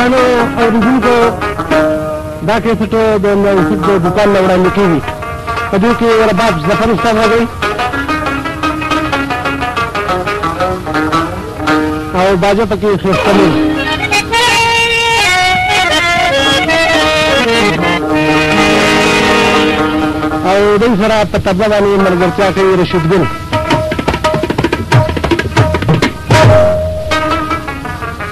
درانو اوریدونکو دا cassette د یوسف د دکان نه وړاندې کېږي په دې کې رباب ظفر استاد راغی او باجه پکې خېستلې او دوی سره په طبله باندې ملګرتیا کوي رشید ګل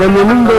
د مومن دی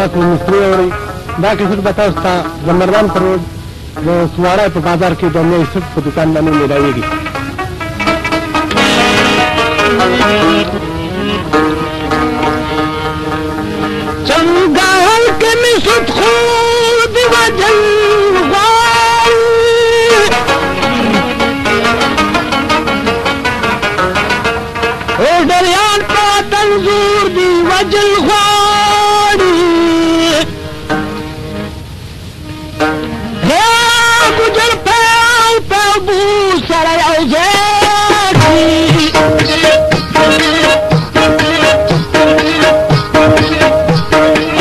تاسو مستری اورئ دا کیسټ به تاسو ته زمردان پر روډ د سواره په بازار کې د نوې سټ په دکان باندې ملاویږي چنگال کے مسد خود وجل دریان پا تنظور دی وجل غاڑی ہے گجر پیاو پیابو سرائی اوزیدی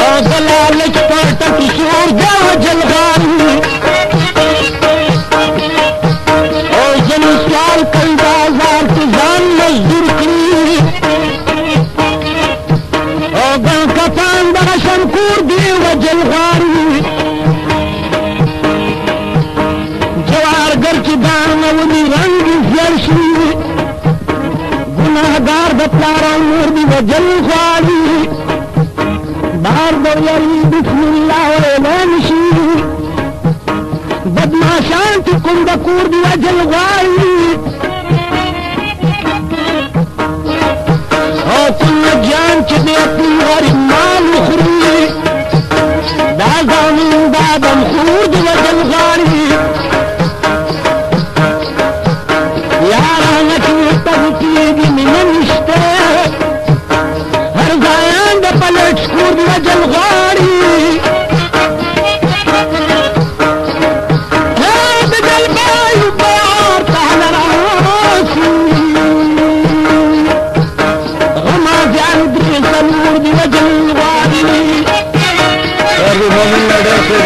او دلالچ پاتا کسور دی وجل غاڑی او زن سوال کل بازار تزان مزدور کری کپان دا شمکور دی وجل غاری جوارگر چی دانوی رنگ زیرشی گناہگار دا پلارا نور دی وجل غاری بار دو یری بسم اللہ ویلانشی بدماشان تی کندکور دی وجل غاری کل جان چدے اپنی غریب مال خری دا زامن دادم خورد وجل غاری یارانکی تغتیگی مننشتے ہر زائن دا پلٹ خورد وجل غاری بجل بایو بار تحل راسی نور دی وجل غاری اور بھی مومن لڑے سے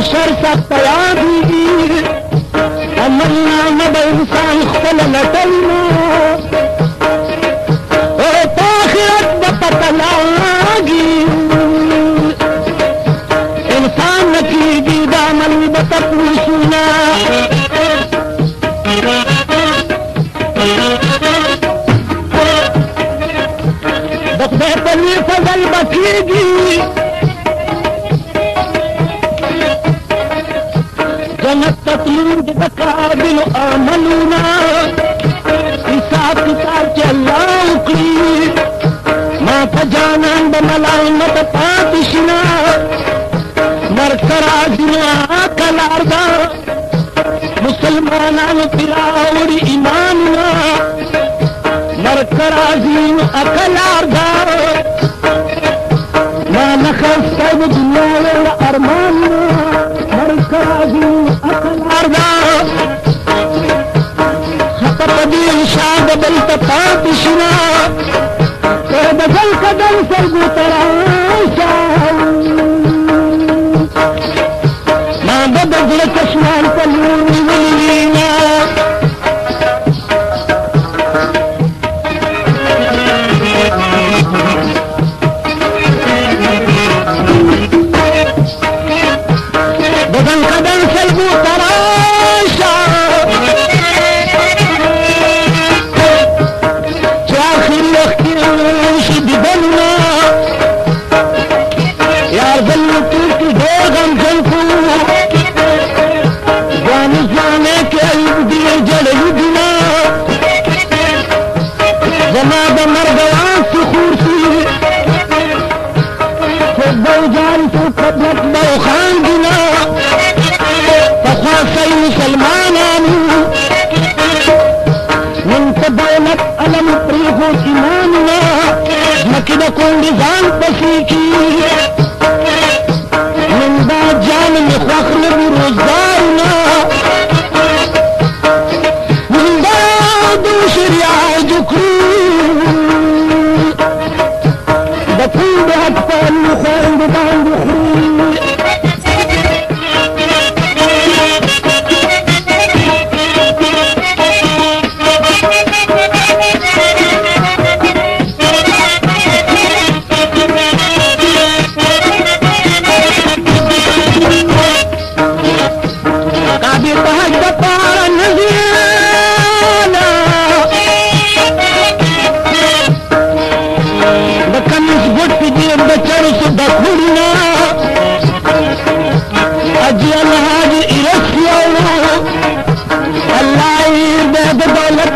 شر سخت یادی عملنا نب انسان خپل لټلنا او تاخرت بپتلاگی انسان نکیگی دا عمل بتپوسونا دخدے پنی فضل بکیگی جنت تطلوب دقابل آمنونا حساب کتاب چے اللہ اکلی ما پجانان بملائمت پاتشنا مرکر آزنا کلاردا مسلمانان پراوڑی ایماننا مرکر آزین اکلاردا ما نخستب دنیا ارماننا مرکازی اقلاردا خطب دی شاد بلت پاتشنا بدل قدم سرگو تراشا ما بدل کشمان پلونی ولینا منډې ځان پسې کی نن دا جان مې خوښ نه دي روزګارونه نن دا د شریعت کړو د کوم حق په خوند باندې خوري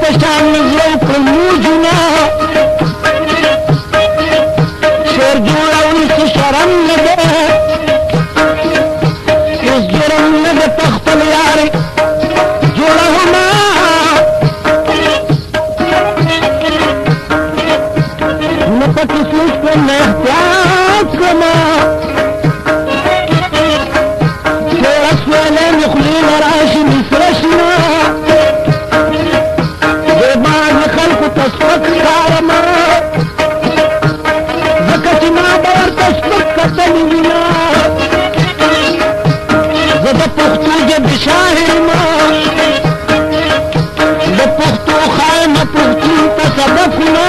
پشان نزلو پرموجنا شیر جوړول څه شرم نه ده هیڅ جرم نه ده په خپل یارې جوړومه نه پکې سوچ کړم نه احتیاط کړمه ټوله سویلې مې خولې نه راشي مې سره شنه دې بعضې خلکو ته سپک ښکارمه ځکه چې ما به ورته سپک کتلي وینه زه د پښتو ژبې شاعر یم د پښتو خاینه پښتون ته سبقونه